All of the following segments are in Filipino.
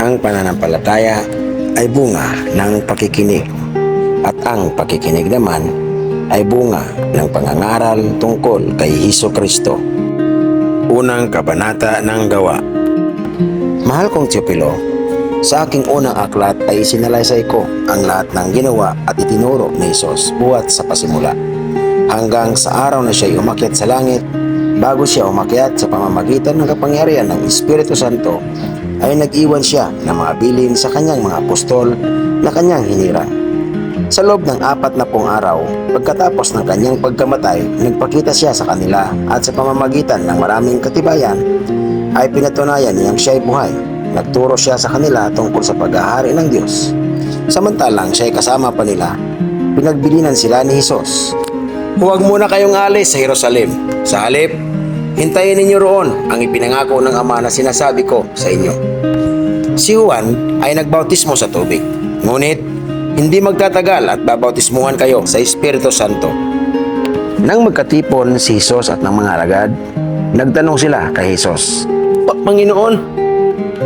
Ang pananampalataya ay bunga ng pakikinig at ang pakikinig naman ay bunga ng pangangaral tungkol kay Hesukristo. Unang kabanata ng Gawa. Mahal kong Teopilo, sa aking unang aklat ay isinalaysay ko ang lahat ng ginawa at itinuro ni Hesus buhat sa pasimula, hanggang sa araw na siya umakyat sa langit. Bago siya umakyat sa pamamagitan ng kapangyarihan ng Espiritu Santo, ay nag-iwan siya ng mga bilin sa kanyang mga apostol na kanyang hinirang. Sa loob ng 40 araw, pagkatapos ng kanyang pagkamatay, nagpakita siya sa kanila at sa pamamagitan ng maraming katibayan, ay pinatunayan niyang siya'y buhay. Nagturo siya sa kanila tungkol sa paghahari ng Diyos. Samantalang siya'y kasama pa nila, pinagbilinan sila ni Hesus. Huwag muna kayong alis sa Jerusalem. Sa halip, hintayin ninyo roon ang ipinangako ng Ama na sinasabi ko sa inyo. Si Juan ay nagbautismo sa tubig, ngunit hindi magtatagal at babautismuhan kayo sa Espiritu Santo. Nang magkatipon si Hesus at ng mga alagad, nagtanong sila kay Hesus, Panginoon,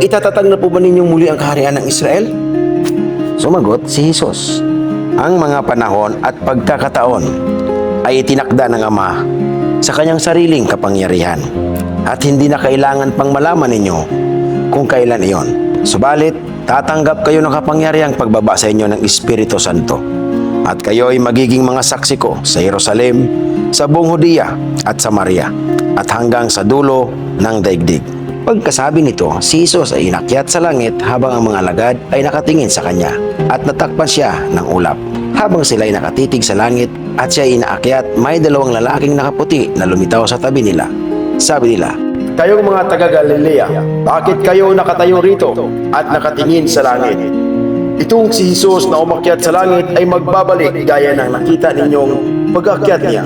itatatag na po ba ninyong muli ang kaharian ng Israel? Sumagot si Hesus, ang mga panahon at pagkakataon ay itinakda ng Ama sa kanyang sariling kapangyarihan, at hindi na kailangan pang malaman ninyo kung kailan iyon. Subalit, tatanggap kayo ng kapangyarihang pagbaba sa inyo ng Espiritu Santo, at kayo ay magiging mga saksi ko sa Jerusalem, sa buong Hudiya at Samaria, at hanggang sa dulo ng daigdig. Pagkasabi nito, si Hesus ay inakyat sa langit habang ang mga alagad ay nakatingin sa kanya, at natakpan siya ng ulap. Habang sila ay nakatitig sa langit at siya ay inaakyat, may dalawang lalaking nakaputi na lumitaw sa tabi nila. Sabi nila, Kayong mga taga-Galilea, bakit kayo nakatayo rito at nakatingin sa langit? Itong si Hesus na umakyat sa langit ay magbabalik gaya ng nakita ninyong pag-akyat niya.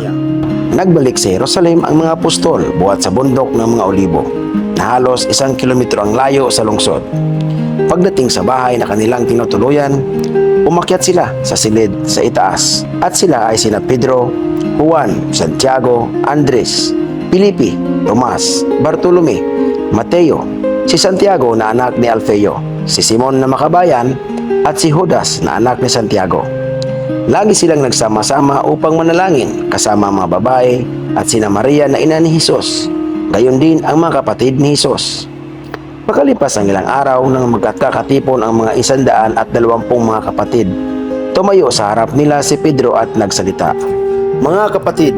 Nagbalik sa Jerusalem ang mga apostol buhat sa bundok ng mga Olibo, na halos 1 kilometro ang layo sa lungsod. Pagdating sa bahay na kanilang tinutuluyan, umakyat sila sa silid sa itaas, at sila ay sina Pedro, Juan, Santiago, Andres, Felipe, Tomas, Bartolome, Mateo, si Santiago na anak ni Alfeo, si Simon na makabayan, at si Judas na anak ni Santiago. Lagi silang nagsama-sama upang manalangin kasama ang mga babae at sina Maria na ina ni Hesus, gayon din ang mga kapatid ni Hesus. Makalipas ang ilang araw nang magkakatipon ang mga 120 mga kapatid, tumayo sa harap nila si Pedro at nagsalita, Mga kapatid,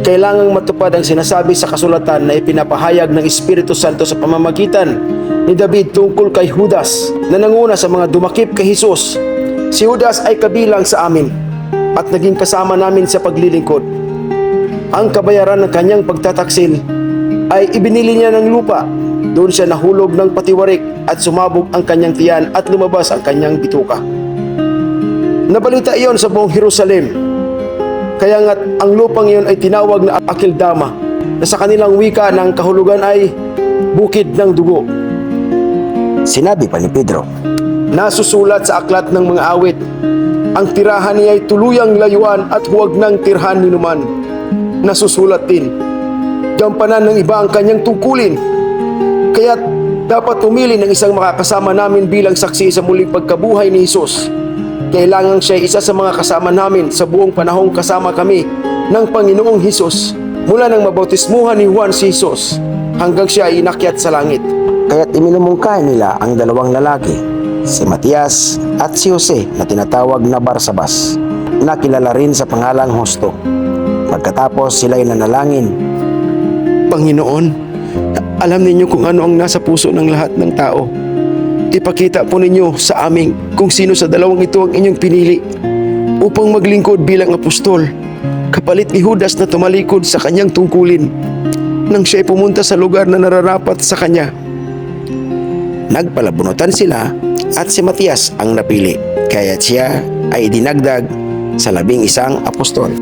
kailangang matupad ang sinasabi sa kasulatan na ipinapahayag ng Espiritu Santo sa pamamagitan ni David tungkol kay Judas na nanguna sa mga dumakip kay Hesus. Si Judas ay kabilang sa amin at naging kasama namin sa paglilingkod. Ang kabayaran ng kanyang pagtataksil ay ibinili niya ng lupa. Doon siya nahulog ng patiwarik at sumabog ang kanyang tiyan at lumabas ang kanyang bituka. Nabalita iyon sa buong Jerusalem. Kaya nga't ang lupang iyon ay tinawag na Akeldama, na sa kanilang wika ng kahulugan ay bukid ng dugo. Sinabi pa ni Pedro, nasusulat sa aklat ng mga awit, ang tirahan niya ay tuluyang layuan at huwag nang tirhan ninuman. Nasusulat din, gampanan ng iba ang kanyang tungkulin. Kaya dapat pumili ng isang makakasama namin bilang saksi sa muling pagkabuhay ni Hesus. Kailangan siya isa sa mga kasama namin sa buong panahong kasama kami ng Panginoong Hesus, mula nang mabautismuhan ni Juan si Hesus hanggang siya ay inakyat sa langit. Kaya't iminumungkahi nila ang dalawang lalaki, si Matias at si Jose na tinatawag na Barsabas, na kilala rin sa pangalang Justo. Pagkatapos sila'y nanalangin, Panginoon, alam ninyo kung ano ang nasa puso ng lahat ng tao. Ipakita po ninyo sa amin kung sino sa dalawang ito ang inyong pinili upang maglingkod bilang apostol, kapalit ni Judas na tumalikod sa kanyang tungkulin nang siya ay pumunta sa lugar na nararapat sa kanya. Nagpalabunutan sila at si Matias ang napili, kaya siya ay dinagdag sa 11 apostol.